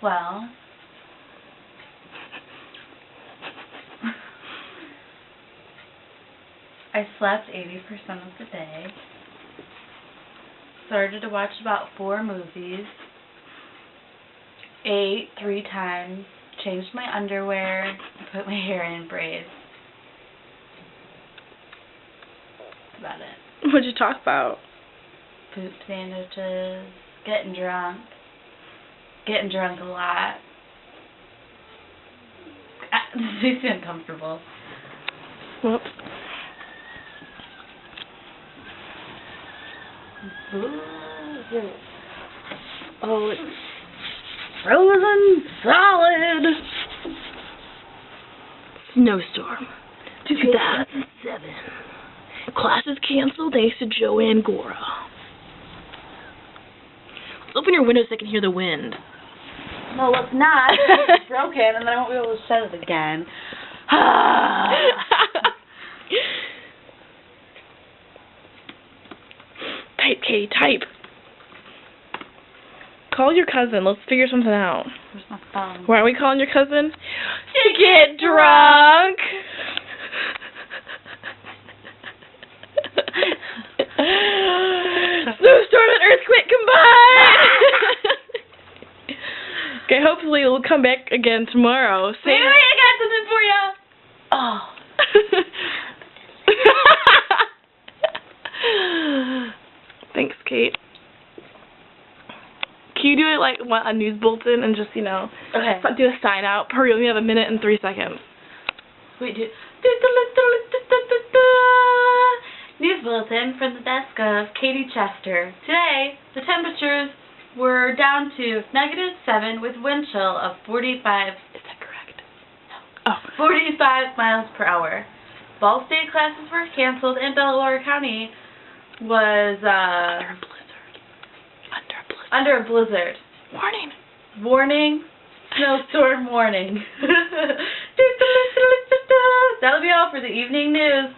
Well, I slept 80% of the day. Started to watch about 4 movies. Ate 3 times. Changed my underwear. Put my hair in braids. That's about it. What'd you talk about? Poop sandwiches. Getting drunk. Getting drunk a lot. This makes me uncomfortable. Whoops. Oh, it's frozen solid. Snowstorm, 2007. Classes canceled thanks to Joanne Gora. Let's open your window so I can hear the wind. No, let's not. It's broken, and then I won't be able to shut it again. Type, Katie, type. Call your cousin. Let's figure something out. Where's my phone? Why are we calling your cousin? To get drunk. Snowstorm and earthquake combined. Okay, hopefully we'll come back again tomorrow. Wait, I got something for you. Oh. Thanks, Kate. Can you do it like a news bulletin and just, Okay. do a sign out? Hurry, we have 1 minute and 3 seconds. Wait, news bulletin from the desk of Katie Chester. Today, the temperatures were down to -7 with wind chill of 45. Is that correct? No. Oh. 45 miles per hour. Ball State classes were canceled, and Delaware County was under a blizzard. Warning. Warning. Snowstorm warning. That'll be all for the evening news.